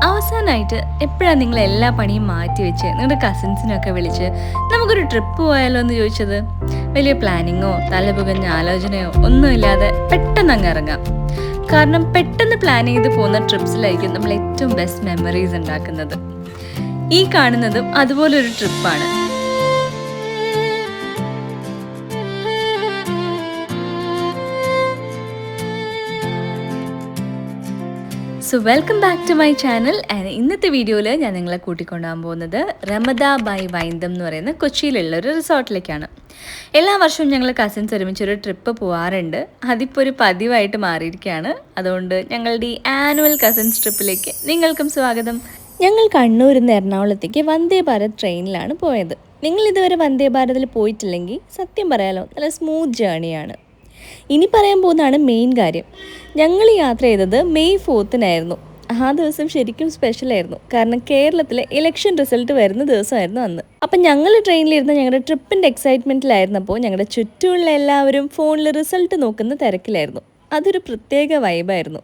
അവസാനമായിട്ട് എപ്പോഴാണ് നിങ്ങൾ എല്ലാ പണിയും മാറ്റി വെച്ച് നിങ്ങളുടെ കസിൻസിനൊക്കെ വിളിച്ച് നമുക്കൊരു ട്രിപ്പ് പോയാലോ എന്ന് ചോദിച്ചത്? വലിയ പ്ലാനിങ്ങോ തലപുകഞ്ഞ ആലോചനയോ ഒന്നുമില്ലാതെ പെട്ടെന്ന് അങ്ങ് ഇറങ്ങാം. കാരണം പെട്ടെന്ന് പ്ലാൻ ചെയ്ത് പോകുന്ന ട്രിപ്സിലായിരിക്കും നമ്മൾ ഏറ്റവും ബെസ്റ്റ് മെമ്മറീസ് ഉണ്ടാക്കുന്നത്. ഈ കാണുന്നതും അതുപോലൊരു ട്രിപ്പാണ്. So welcome back to my channel. And ഇന്നത്തെ വീഡിയോയിൽ ഞാൻ നിങ്ങളെ കൂട്ടിക്കൊണ്ടുപോകാൻ പോകുന്നത് രമദ ബൈ വൈന്ദം എന്ന് പറയുന്ന കൊച്ചിയിലുള്ള ഒരു റിസോർട്ടിലേക്കാണ്. എല്ലാ വർഷവും ഞങ്ങൾ കസിൻസ് ഒരുമിച്ചൊരു ട്രിപ്പ് പോകാറുണ്ട്. അതിപ്പോൾ ഒരു പതിവായിട്ട് മാറിയിരിക്കുകയാണ്. അതുകൊണ്ട് ഞങ്ങളുടെ ഈ ആനുവൽ കസിൻസ് ട്രിപ്പിലേക്ക് നിങ്ങൾക്കും സ്വാഗതം. ഞങ്ങൾ കണ്ണൂരിൽ നിന്ന് എറണാകുളത്തേക്ക് വന്ദേ ഭാരത് ട്രെയിനിലാണ് പോയത്. നിങ്ങൾ ഇതുവരെ വന്ദേ ഭാരതിൽ പോയിട്ടില്ലെങ്കിൽ സത്യം പറയാലോ, നല്ല സ്മൂത്ത് ജേണിയാണ്. ഇനി പറയാൻ പോകുന്നതാണ് മെയിൻ കാര്യം. ഞങ്ങൾ യാത്ര ചെയ്തത് മെയ് 4-നായിരുന്നു. ആ ദിവസം ശരിക്കും സ്പെഷ്യലായിരുന്നു. കാരണം കേരളത്തിലെ ഇലക്ഷൻ റിസൾട്ട് വരുന്ന ദിവസമായിരുന്നു അന്ന്. അപ്പം ഞങ്ങൾ ട്രെയിനിലിരുന്ന് ഞങ്ങളുടെ ട്രിപ്പിൻ്റെ എക്സൈറ്റ്മെൻറ്റിലായിരുന്നപ്പോൾ ഞങ്ങളുടെ ചുറ്റുമുള്ള എല്ലാവരും ഫോണിൽ റിസൾട്ട് നോക്കുന്ന തിരക്കിലായിരുന്നു. അതൊരു പ്രത്യേക വൈബായിരുന്നു.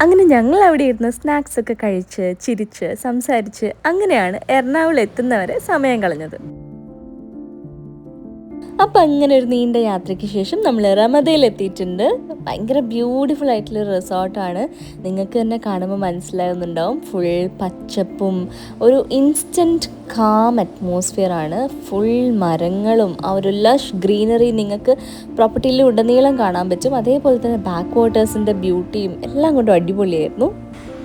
അങ്ങനെ ഞങ്ങൾ അവിടെ ഇരുന്ന് സ്നാക്സ് ഒക്കെ കഴിച്ച് ചിരിച്ച് സംസാരിച്ച് അങ്ങനെയാണ് എറണാകുളം എത്തുന്നവരെ സമയം കളഞ്ഞത്. അപ്പം അങ്ങനെ ഒരു നീണ്ട യാത്രയ്ക്ക് ശേഷം നമ്മൾ രമദയിൽ എത്തിയിട്ടുണ്ട്. ഭയങ്കര ബ്യൂട്ടിഫുൾ ആയിട്ടുള്ളൊരു റിസോർട്ടാണ്. നിങ്ങൾക്ക് തന്നെ കാണുമ്പോൾ മനസ്സിലാകുന്നുണ്ടാവും. ഫുൾ പച്ചപ്പും ഒരു ഇൻസ്റ്റൻറ്റ് കാം അറ്റ്മോസ്ഫിയറാണ്. ഫുൾ മരങ്ങളും ആ ഒരു ലഷ് ഗ്രീനറി നിങ്ങൾക്ക് പ്രോപ്പർട്ടിയിൽ ഉടനീളം കാണാൻ പറ്റും. അതേപോലെ തന്നെ ബാക്ക് വാട്ടേഴ്സിൻ്റെ ബ്യൂട്ടിയും എല്ലാം കൊണ്ടും അടിപൊളിയായിരുന്നു.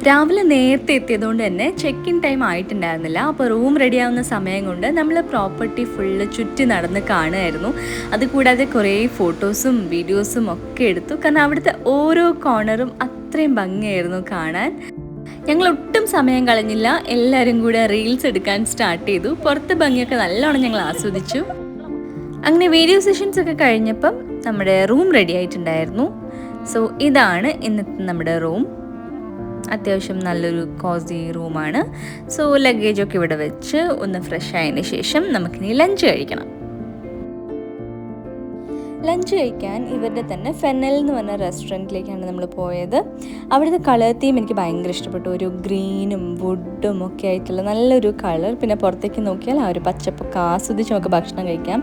രാവിലെ നേരത്തെ എത്തിയതുകൊണ്ട് തന്നെ ചെക്ക് ഇൻ ടൈം ആയിട്ടുണ്ടായിരുന്നില്ല. അപ്പോൾ റൂം റെഡിയാവുന്ന സമയം കൊണ്ട് നമ്മൾ പ്രോപ്പർട്ടി ഫുള്ള് ചുറ്റി നടന്ന് കാണുമായിരുന്നു. അതുകൂടാതെ കുറേ ഫോട്ടോസും വീഡിയോസും ഒക്കെ എടുത്തു. കാരണം അവിടുത്തെ ഓരോ കോർണറും അത്രയും ഭംഗിയായിരുന്നു കാണാൻ. ഞങ്ങൾ ഒട്ടും സമയം കളഞ്ഞില്ല. എല്ലാവരും കൂടെ റീൽസ് എടുക്കാൻ സ്റ്റാർട്ട് ചെയ്തു. പുറത്തെ ഭംഗിയൊക്കെ നല്ലോണം ഞങ്ങൾ ആസ്വദിച്ചു. അങ്ങനെ വീഡിയോ സെഷൻസ് ഒക്കെ കഴിഞ്ഞപ്പം നമ്മുടെ റൂം റെഡി ആയിട്ടുണ്ടായിരുന്നു. സോ ഇതാണ് ഇന്നത്തെ നമ്മുടെ റൂം. അത്യാവശ്യം നല്ലൊരു കോസി റൂമാണ്. സോ ലഗേജൊക്കെ ഇവിടെ വെച്ച് ഒന്ന് ഫ്രഷ് ആയതിന് ശേഷം നമുക്കിനി ലഞ്ച് കഴിക്കണം. ലഞ്ച് കഴിക്കാൻ ഇവരുടെ തന്നെ ഫെനൽ എന്ന് പറഞ്ഞ റെസ്റ്റോറൻറ്റിലേക്കാണ് നമ്മൾ പോയത്. അവിടുത്തെ കളർ തീം എനിക്ക് ഭയങ്കര ഇഷ്ടപ്പെട്ടു. ഒരു ഗ്രീനും വുഡും ഒക്കെ ആയിട്ടുള്ള നല്ലൊരു കളർ. പിന്നെ പുറത്തേക്ക് നോക്കിയാൽ ആ ഒരു പച്ചപ്പൊക്കെ ആസ്വദിച്ച് നമുക്ക് ഭക്ഷണം കഴിക്കാം.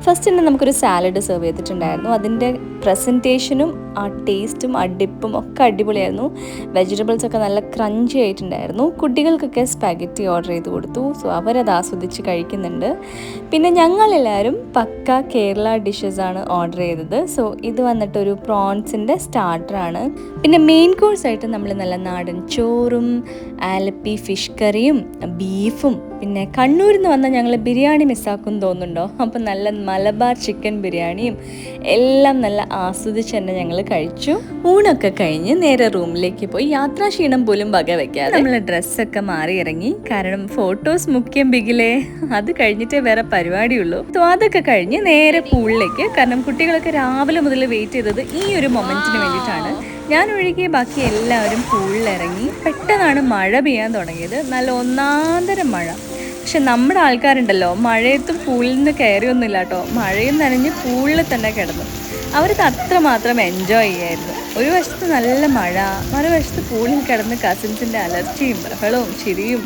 ഫസ്റ്റ് തന്നെ നമുക്കൊരു സാലഡ് സെർവ് ചെയ്തിട്ടുണ്ടായിരുന്നു. അതിൻ്റെ പ്രസൻറ്റേഷനും ആ ടേസ്റ്റും ആ ഡിപ്പും ഒക്കെ അടിപൊളിയായിരുന്നു. വെജിറ്റബിൾസൊക്കെ നല്ല ക്രഞ്ചി ആയിട്ടുണ്ടായിരുന്നു. കുട്ടികൾക്കൊക്കെ സ്പാഗറ്റി ഓർഡർ ചെയ്ത് കൊടുത്തു. സോ അവരത് ആസ്വദിച്ച് കഴിക്കുന്നുണ്ട്. പിന്നെ ഞങ്ങളെല്ലാവരും പക്ക കേരള ഡിഷസാണ് ഓർഡർ ചെയ്തത്. സോ ഇത് വന്നിട്ടൊരു പ്രോൺസിൻ്റെ സ്റ്റാർട്ടറാണ്. പിന്നെ മെയിൻ കോഴ്സായിട്ട് നമ്മൾ നല്ല നാടൻ ചോറും ആലപ്പി ഫിഷ് കറിയും ബീഫും പിന്നെ കണ്ണൂരിൽ നിന്ന് വന്ന ഞങ്ങൾ ബിരിയാണി മിസ്സാക്കും തോന്നുന്നുണ്ടോ? അപ്പം നല്ല മലബാർ ചിക്കൻ ബിരിയാണിയും എല്ലാം നല്ല ആസ്വദിച്ച് തന്നെ ഞങ്ങൾ കഴിച്ചു. ഊണൊക്കെ കഴിഞ്ഞ് നേരെ റൂമിലേക്ക് പോയി യാത്രാക്ഷീണം പോലും വകവെക്കാതെ നമ്മൾ ഡ്രസ്സൊക്കെ മാറി ഇറങ്ങി. കാരണം ഫോട്ടോസ് മുഖ്യം ബിഗിലേ, അത് കഴിഞ്ഞിട്ടേ വേറെ പരിപാടിയുള്ളൂ. സോ അതൊക്കെ കഴിഞ്ഞ് നേരെ പൂളിലേക്ക്. കാരണം കുട്ടികളൊക്കെ രാവിലെ മുതൽ വെയിറ്റ് ചെയ്തത് ഈ ഒരു മൊമെന്റിന് വേണ്ടിയിട്ടാണ്. ഞാൻ ഒഴികെ ബാക്കി എല്ലാവരും പൂളിലിറങ്ങി. പെട്ടെന്നാണ് മഴ പെയ്യാൻ തുടങ്ങിയത്. നല്ല ഒന്നാന്തരം മഴ. പക്ഷെ നമ്മുടെ ആൾക്കാരുണ്ടല്ലോ, മഴയത്തും പൂളിൽ നിന്ന് കയറിയൊന്നുമില്ല കേട്ടോ. മഴയും നനഞ്ഞ് പൂളിൽ തന്നെ കിടന്നു. അവർക്ക് അത്രമാത്രം എൻജോയ് ചെയ്യായിരുന്നു. ഒരു വശത്ത് നല്ല മഴ, മറുവശത്ത് പൂളിൽ കിടന്ന് കസിൻസിൻ്റെ അലർച്ചയും ബഹളവും ചിരിയും.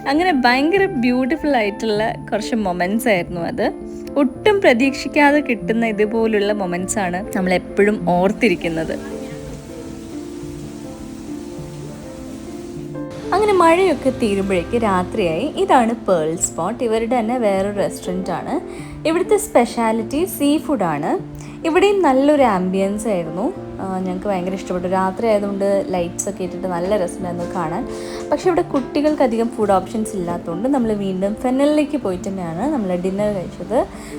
അങ്ങനെ ഭയങ്കര ബ്യൂട്ടിഫുൾ ആയിട്ടുള്ള കുറച്ച് മൊമെൻറ്റ്സ് ആയിരുന്നു അത്. ഒട്ടും പ്രതീക്ഷിക്കാതെ കിട്ടുന്ന ഇതുപോലുള്ള മൊമെൻറ്റ്സാണ് നമ്മളെപ്പോഴും ഓർത്തിരിക്കുന്നത്. അങ്ങനെ മഴയൊക്കെ തീരുമ്പോഴേക്ക് രാത്രിയായി. ഇതാണ് പേൾ സ്പോട്ട്. ഇവരുടെ തന്നെ വേറൊരു റെസ്റ്റോറൻ്റ് ആണ്. ഇവിടുത്തെ സ്പെഷ്യാലിറ്റി സീ ഫുഡാണ്. ഇവിടെയും നല്ലൊരു ആംബിയൻസ് ആയിരുന്നു. ഞങ്ങൾക്ക് ഭയങ്കര ഇഷ്ടപ്പെട്ടു. രാത്രി ആയതുകൊണ്ട് ലൈറ്റ്സൊക്കെ ഇട്ടിട്ട് നല്ല രസമായിരുന്നു കാണാൻ. പക്ഷേ ഇവിടെ കുട്ടികൾക്ക് അധികം ഫുഡ് ഓപ്ഷൻസ് ഇല്ലാത്തതുകൊണ്ട് നമ്മൾ വീണ്ടും ഫെനലിലേക്ക് പോയിട്ട് തന്നെയാണ് നമ്മൾ ഡിന്നർ കഴിച്ചത്.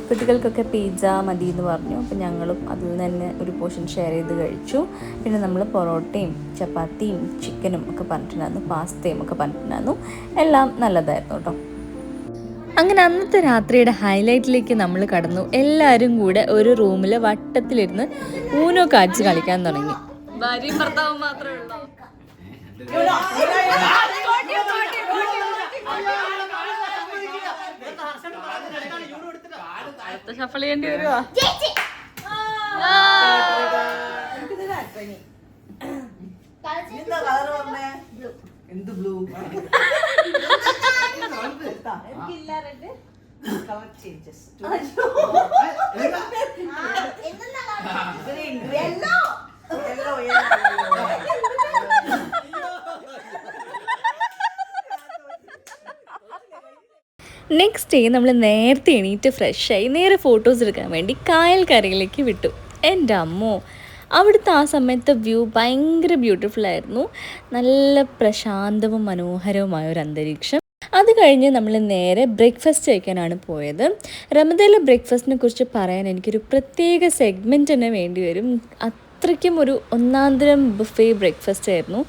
കുട്ടികൾക്കൊക്കെ പിസ്സ മതി എന്ന് പറഞ്ഞു. അപ്പോൾ ഞങ്ങളും അതിൽ നിന്ന് തന്നെ ഒരു പോർഷൻ ഷെയർ ചെയ്ത് കഴിച്ചു. പിന്നെ നമ്മൾ പൊറോട്ടയും ചപ്പാത്തിയും ചിക്കനും ഒക്കെ പറഞ്ഞിട്ടുണ്ടായിരുന്നു, പാസ്തയും ഒക്കെ പറഞ്ഞിട്ടുണ്ടായിരുന്നു. എല്ലാം നല്ലതായിരുന്നു കേട്ടോ. അങ്ങനെ അന്നത്തെ രാത്രിയുടെ ഹൈലൈറ്റിലേക്ക് നമ്മൾ കടന്നു. എല്ലാവരും കൂടെ ഒരു റൂമിൽ വട്ടത്തിലിരുന്ന് ഊനോ കാച്ച് കളിക്കാൻ തുടങ്ങി. ഭാര്യയും ഭർത്താവും മാത്രമേ ഉള്ളൂ. ഷഫിൾ ചെയ്യേണ്ടി വരുവാ. എന്ത് blue colour changes next day നമ്മൾ നേരത്തെ എണീറ്റ് ഫ്രഷായി നേരെ ഫോട്ടോസ് എടുക്കാൻ വേണ്ടി കായൽ കരയിലേക്ക് വിട്ടു. എൻ്റെ അമ്മോ, അവിടുത്തെ ആ സമയത്തെ വ്യൂ ഭയങ്കര ബ്യൂട്ടിഫുൾ ആയിരുന്നു. നല്ല പ്രശാന്തവും മനോഹരവുമായ ഒരു അന്തരീക്ഷം. അത് കഴിഞ്ഞ് നമ്മൾ നേരെ ബ്രേക്ക്ഫാസ്റ്റ് കഴിക്കാനാണ് പോയത്. റമദയിലെ ബ്രേക്ക്ഫാസ്റ്റിനെ കുറിച്ച് പറയാൻ എനിക്കൊരു പ്രത്യേക സെഗ്മെൻറ്റ് തന്നെ വേണ്ടി വരും. അത്രയ്ക്കും ഒരു ഒന്നാന്തരം ബുഫേ ബ്രേക്ക്ഫാസ്റ്റ് ആയിരുന്നു.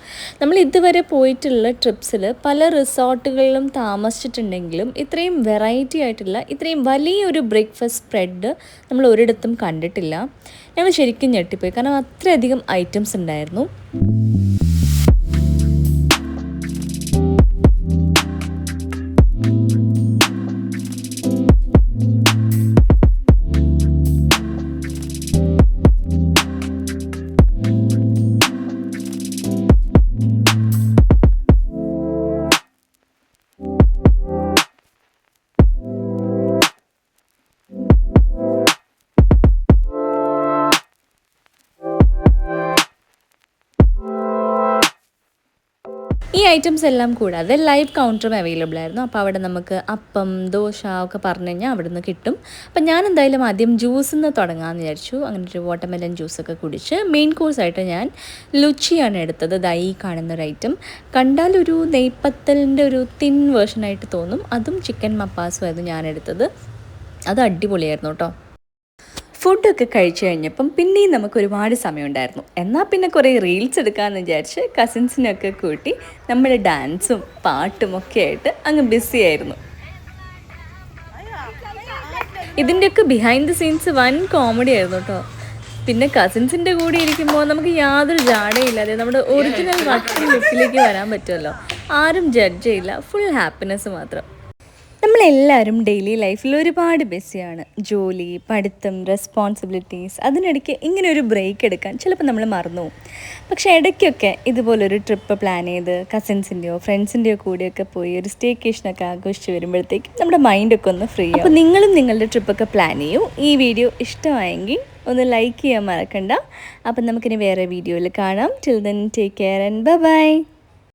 നമ്മൾ ഇതുവരെ പോയിട്ടുള്ള ട്രിപ്സിൽ പല റിസോർട്ടുകളിലും താമസിച്ചിട്ടുണ്ടെങ്കിലും ഇത്രയും വെറൈറ്റി ആയിട്ടുള്ള ഇത്രയും വലിയൊരു ബ്രേക്ക്ഫാസ്റ്റ് സ്പ്രെഡ് നമ്മൾ ഒരിടത്തും കണ്ടിട്ടില്ല. ഞങ്ങൾ ശരിക്കും ഞെട്ടിപ്പോയി, കാരണം അത്രയധികം ഐറ്റംസ് ഉണ്ടായിരുന്നു. ഈ ഐറ്റംസ് എല്ലാം കൂടാതെ ലൈവ് കൗണ്ടറും അവൈലബിൾ ആയിരുന്നു. അപ്പോൾ അവിടെ നമുക്ക് അപ്പം, ദോശ ഒക്കെ പറഞ്ഞു കഴിഞ്ഞാൽ അവിടെ നിന്ന് കിട്ടും. അപ്പം ഞാൻ എന്തായാലും ആദ്യം ജ്യൂസിൽ നിന്ന് തുടങ്ങാമെന്ന് വിചാരിച്ചു. അങ്ങനെ ഒരു വാട്ടർമെലൻ ജ്യൂസൊക്കെ കുടിച്ച് മെയിൻ കോഴ്സായിട്ട് ഞാൻ ലുച്ചിയാണ് എടുത്തത്. ഈ കാണുന്നൊരു ഐറ്റം കണ്ടാൽ ഒരു നെയ്പ്പത്തലിൻ്റെ ഒരു തിൻ വേർഷനായിട്ട് തോന്നും. അതും ചിക്കൻ മപ്പാസും ആയിരുന്നു ഞാൻ എടുത്തത്. അത് അടിപൊളിയായിരുന്നു കേട്ടോ. ഫുഡൊക്കെ കഴിച്ചു കഴിഞ്ഞപ്പം പിന്നെയും നമുക്ക് ഒരുപാട് സമയമുണ്ടായിരുന്നു. എന്നാൽ പിന്നെ കുറേ റീൽസ് എടുക്കാമെന്ന് വിചാരിച്ച് കസിൻസിനൊക്കെ കൂട്ടി നമ്മുടെ ഡാൻസും പാട്ടും ഒക്കെ ആയിട്ട് അങ്ങ് ബിസി ആയിരുന്നു. ഇതിൻ്റെയൊക്കെ ബിഹൈൻഡ് ദി സീൻസ് വൻ കോമഡി ആയിരുന്നു കേട്ടോ. പിന്നെ കസിൻസിൻ്റെ കൂടെ ഇരിക്കുമ്പോൾ നമുക്ക് യാതൊരു ജാടയില്ലാതെ നമ്മുടെ ഒറിജിനൽ വർക്കിംഗ് ലുക്കിലേക്ക് വരാൻ പറ്റുമല്ലോ. ആരും ജഡ്ജ് ചെയ്യില്ല, ഫുൾ ഹാപ്പിനെസ് മാത്രം. നമ്മളെല്ലാവരും ഡെയിലി ലൈഫിൽ ഒരുപാട് ബിസിയാണ്. ജോലി, പഠിത്തം, റെസ്പോൺസിബിലിറ്റീസ്. അതിനിടയ്ക്ക് ഇങ്ങനെ ഒരു ബ്രേക്ക് എടുക്കാൻ ചിലപ്പോൾ നമ്മൾ മറന്നു പോകും. പക്ഷേ ഇടയ്ക്കൊക്കെ ഇതുപോലൊരു ട്രിപ്പ് പ്ലാൻ ചെയ്ത് കസിൻസിൻ്റെയോ ഫ്രണ്ട്സിൻ്റെയോ കൂടെയൊക്കെ പോയി ഒരു സ്റ്റേക്കേഷനൊക്കെ ആഘോഷിച്ച് വരുമ്പോഴത്തേക്കും നമ്മുടെ മൈൻഡൊക്കെ ഒന്ന് ഫ്രീ ആവും. അപ്പോൾ നിങ്ങളും നിങ്ങളുടെ ട്രിപ്പൊക്കെ പ്ലാൻ ചെയ്യൂ. ഈ വീഡിയോ ഇഷ്ടമായെങ്കിൽ ഒന്ന് ലൈക്ക് ചെയ്യാൻ മറക്കണ്ട. അപ്പം നമുക്കിനി വേറെ വീഡിയോയിൽ കാണാം. Till then take care and by.